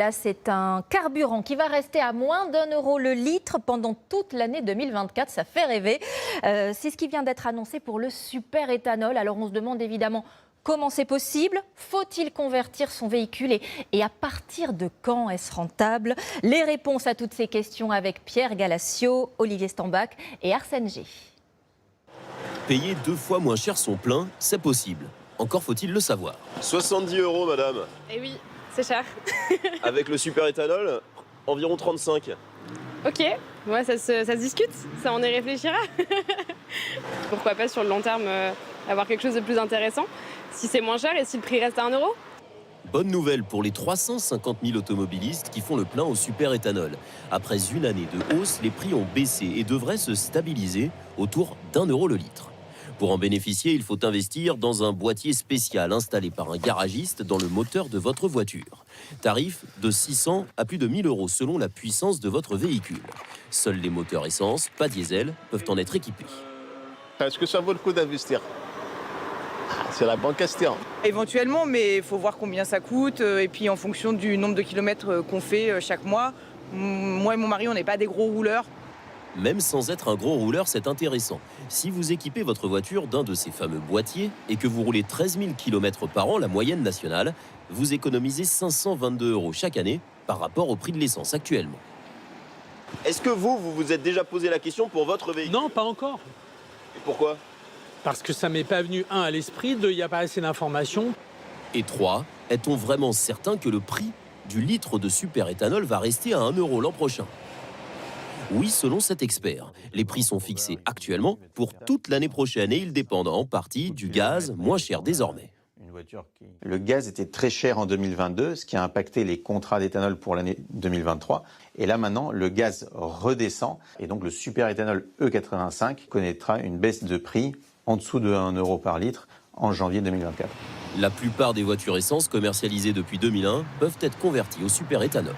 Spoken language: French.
Là, c'est un carburant qui va rester à moins d'1 € le litre pendant toute l'année 2024. Ça fait rêver. C'est ce qui vient d'être annoncé pour le super éthanol. Alors, on se demande évidemment comment c'est possible. Faut-il convertir son véhicule et à partir de quand est-ce rentable? Les réponses à toutes ces questions avec Pierre Galassio, Olivier Stambach et Arsène G. Payer 2 fois moins cher son plein, c'est possible. Encore faut-il le savoir. 70 €, madame. Eh oui, c'est cher. Avec le super éthanol, environ 35. Ok, ouais, ça se discute, ça on y réfléchira. Pourquoi pas sur le long terme avoir quelque chose de plus intéressant, si c'est moins cher et si le prix reste à 1 €. Bonne nouvelle pour les 350 000 automobilistes qui font le plein au super éthanol. Après une année de hausse, les prix ont baissé et devraient se stabiliser autour d'1 € le litre. Pour en bénéficier, il faut investir dans un boîtier spécial installé par un garagiste dans le moteur de votre voiture. Tarif de 600 à plus de 1 000 € selon la puissance de votre véhicule. Seuls les moteurs essence, pas diesel, peuvent en être équipés. Est-ce que ça vaut le coup d'investir? C'est la banque Castéan. Éventuellement, mais il faut voir combien ça coûte et puis en fonction du nombre de kilomètres qu'on fait chaque mois. Moi et mon mari, on n'est pas des gros rouleurs. Même sans être un gros rouleur, c'est intéressant. Si vous équipez votre voiture d'un de ces fameux boîtiers et que vous roulez 13 000 km par an, la moyenne nationale, vous économisez 522 € chaque année par rapport au prix de l'essence actuellement. Est-ce que vous vous êtes déjà posé la question pour votre véhicule? Non, pas encore. Et pourquoi? Parce que ça m'est pas venu, à l'esprit, il n'y a pas assez d'informations. Et 3, est-on vraiment certain que le prix du litre de super éthanol va rester à 1 € l'an prochain? Oui, selon cet expert. Les prix sont fixés actuellement pour toute l'année prochaine et ils dépendent en partie du gaz, moins cher désormais. Le gaz était très cher en 2022, ce qui a impacté les contrats d'éthanol pour l'année 2023. Et là maintenant, le gaz redescend et donc le super éthanol E85 connaîtra une baisse de prix en dessous de 1 € par litre en janvier 2024. La plupart des voitures essence commercialisées depuis 2001 peuvent être converties au super éthanol.